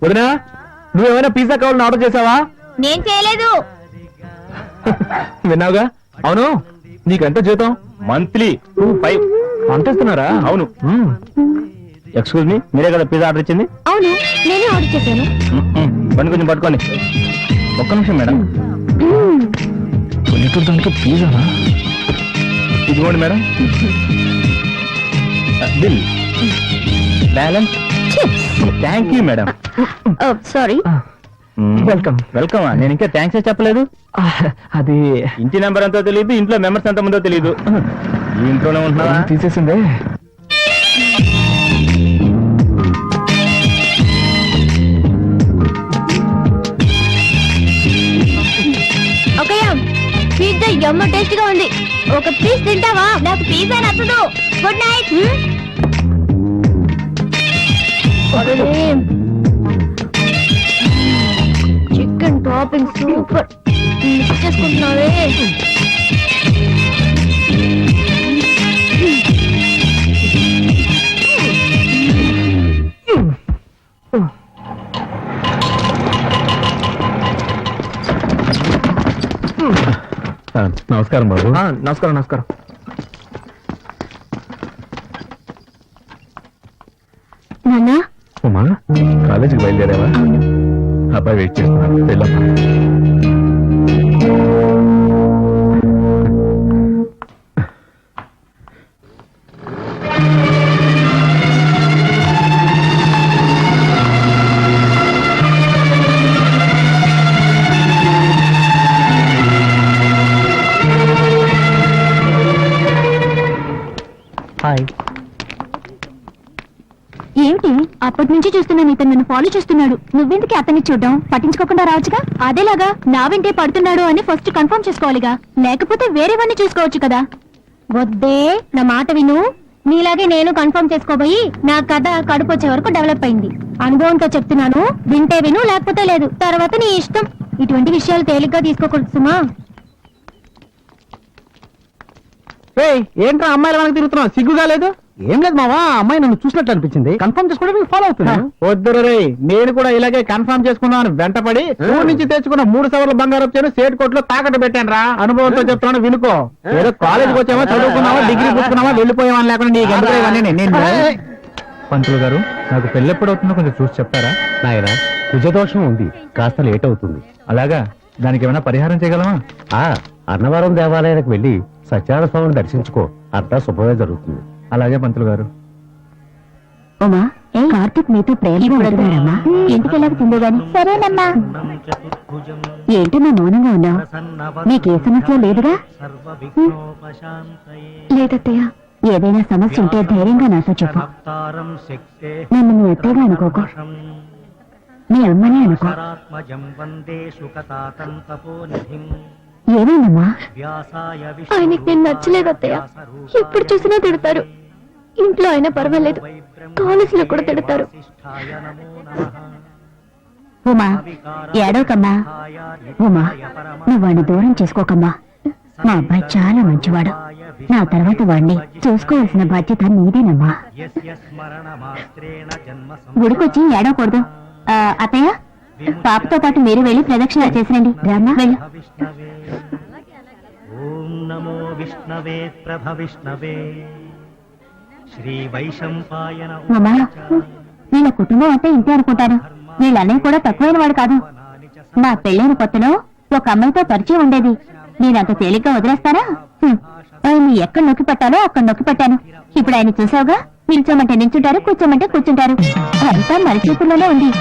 వదినా, నువ్వేమైనా పిజ్జా కావాలని ఆర్డర్ చేసావా? నేను చేయలేదు. విన్నావుగా. అవును, నీకెంత జీతం? మంత్లీ 25. అంతేస్తున్నారా? అవును. ఎక్స్క్యూజ్ మీ, మీరే కదా పిజ్జా ఆర్డర్ ఇచ్చింది? అవును, నేనే ఆర్డర్ చేశాను. బండి కొంచెం పట్టుకోండి. ఒక్క నిమిషం మేడం. పిజ్జానా? ఇదిగోండి madam. Bill. Balance. Thank you madam. Sorry. Welcome. Welcome. నేను ఇంకా థ్యాంక్స్ చెప్పలేదు. అది ఇంటి నెంబర్ ఎంతో తెలియదు, ఇంట్లో మెంబర్స్ ఎంత మందో తెలియదు. ఈ ఇంట్లోనే ఉంటున్నావా? తీసేసిందే. పిజ్జా ఎమ్మ టేస్ట్ గా ఉంది. ఒక పీస్ తింటావా? నాకు పిజ్జా నచ్చదు. Good night. Chicken topping super. Mix చేసుకుంటున్నావే. నమస్కారం బాబు. నమస్కారం. నమస్కారం. నాన్నా, ఉమా, కాలేజీకి బయలుదేరావా? అబ్బాయి వెయిట్ చేస్తున్నాను. వెళ్ళమ్మా. హాయ్. ఏమిటి అప్పటి నుంచి చూస్తున్నాను, ఇతను నన్ను ఫాలో చేస్తున్నాడు. నువ్వెందుకు అతన్ని చూడడం? పట్టించుకోకుండా రావచ్చుగా. అదేలాగా నా వెంటే పడుతున్నాడు అని ఫస్ట్ కన్ఫర్మ్ చేసుకోవాలిగా, లేకపోతే వేరేవన్నీ చూసుకోవచ్చు కదా. వద్దే, నా మాట విను. నీలాగే నేను కన్ఫర్మ్ చేసుకోబోయి నా కథ కడుపు వచ్చే వరకు డెవలప్ అయింది. అనుభవంతో చెప్తున్నాను, వింటే విను, లేకపోతే లేదు. తర్వాత నీ ఇష్టం. ఇటువంటి విషయాలు తేలిగ్గా తీసుకోకూడదు సుమా. ఏంట్రా అమ్మాయిల వెనక తిరుగుతున్నావు? సిగ్గుగా లేదు? ఏం లేదు మావా, అమ్మాయి నన్ను చూసినట్టు అనిపించింది. కన్ఫర్మ్ చేసుకోవడానికి ఫాలో అవుతున్నాను. వద్దురు రే, నేను కూడా ఇలాగే కన్ఫర్మ్ చేసుకున్నాను. వెంటపడి ఊరి నుంచి తెచ్చుకున్న 3 సవర్ల బంగారం చేను సేట్ కోట్లో తాకట్టు పెట్టాను రా. అనుభవంతో చెప్తున్నాను, వినుకో. ఏదో కాలేజీకి వచ్చామా, చదువుకున్నావా, డిగ్రీ పుచ్చుకున్నావా, వెళ్ళిపోయామా లేకుండా నీకు ఎందుకు ఇవన్నీ? నేను పంతులు గారు, నాకు పెళ్ళెప్పుడు అవుతుందో కొంచెం చూసి చెప్తారా? నాయన, కుజదోషం ఉంది, కాస్త లేట్ అవుతుంది. అలాగా? దానికి ఏమైనా పరిహారం చేయగలమా? అన్నవరం దేవాలయానికి వెళ్లి సత్యనారాయణ స్వామిని దర్శించుకో, అంతా శుభమే జరుగుతుంది. అలాగే పంతులు గారు. ఉమా, కార్తీక్ మీతో ప్రేమగా ఇంటికి వెళ్ళక తిందో గాని. సరేనమ్మా. ఏంటమ్మా మౌనంగా ఉన్నావు? నీకే సమస్య లేదుగా? లేదత్తయ్య. ఏదైనా సమస్య ఉంటే ధైర్యంగా నాతో చెప్పు. నన్ను మీ అత్తయ్యగా అనుకోకు, మీ అమ్మనే అనుకో. ఏమైందమ్మా? ఆయనకి నేను నచ్చలేదు అత్తయ్య. ఎప్పుడు చూసినా తిడతారు. ఇంట్లో అయినా పర్వాలేదు, కాలేజీలో కూడా తిడతారు. ఉమా, ఏడవకమ్మా. ఉమా, నువ్వు వాడిని దూరం చేసుకోకమ్మా. మా అబ్బాయి చాలా మంచివాడు. నా తర్వాత వాడిని చూసుకోవాల్సిన బాధ్యత నీదేనమ్మా. గుడికొచ్చి ఏడవకూడదు. అత్తయ్య, పాపతో పాటు మీరు వెళ్ళి ప్రదక్షిణ చేసిరండి. రామ్మా, వెళ్ళు. ఓం నమో విష్ణవే ప్రభవిష్ణవే శ్రీ వైశంపాయన. అమ్మా, వీళ్ళ కుటుంబం అంటే ఇంతే అనుకుంటారు. వీళ్ళ అన్నయ్య కూడా తక్కువైన వాడు కాదు. నా పెళ్ళైన కొత్తలో ఒక అమ్మాయితో పరిచయం ఉండేది. నేనంత తేలిగ్గా వదిలేస్తానా? ఆయన్ని ఎక్కడ నొక్కి పెట్టాలో అక్కడ నొక్కి పెట్టాను. ఇప్పుడు ఆయన చూసావుగా, నిల్చోమంటే నిల్చుంటారు, కూర్చోమంటే కూర్చుంటారు. అంతా మన చేతుల్లోనే ఉంది.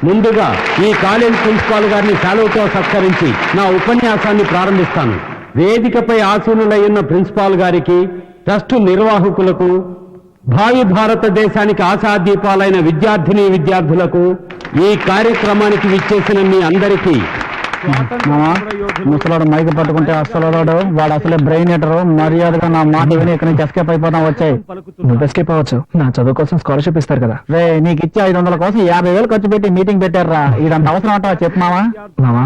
ముందుగా ఈ కాలేజ్ ప్రిన్సిపాల్ గారిని సెలవుతో సత్కరించి నా ఉపన్యాసాన్ని ప్రారంభిస్తాను. వేదికపై ఆసీనులై ఉన్న ప్రిన్సిపాల్ గారికి, ట్రస్టు నిర్వాహకులకు, భావి భారతదేశానికి ఆశాదీపాలైన విద్యార్థిని విద్యార్థులకు, ఈ కార్యక్రమానికి విచ్చేసిన మీ అందరికీ మామా ముసలాడు మైకి పట్టుకుంటే అసలు వాడు అసలే బ్రెయిన్ ఎటరు మర్యాదగా నా మాట విని ఇక్కడి నుంచి ఎస్కేప్ అయిపోతాం వచ్చాయి. నువ్వు ఎస్కేప్ అవ్వచ్చు, నా చదువు కోసం స్కాలర్షిప్ ఇస్తారు కదా. రే నీకు ఇచ్చే 500 కోసం 50,000 ఖర్చు పెట్టి మీటింగ్ పెట్టారా? ఇదంత అవసరం అంటావా చెప్పు మావా. మావా,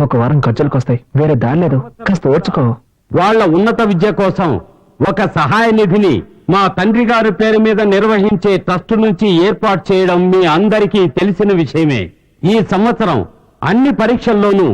ఒక వారం ఖర్చులకు వస్తాయి, వేరే దారి లేదు, కాస్త ఓర్చుకో. వాళ్ళ ఉన్నత విద్య కోసం ఒక సహాయ నిధిని మా తండ్రి గారి పేరు మీద నిర్వహించే ట్రస్ట్ నుంచి ఏర్పాటు చేయడం మీ అందరికీ తెలిసిన విషయమే. ఈ సంవత్సరం అన్ని పరీక్షల్లోనూ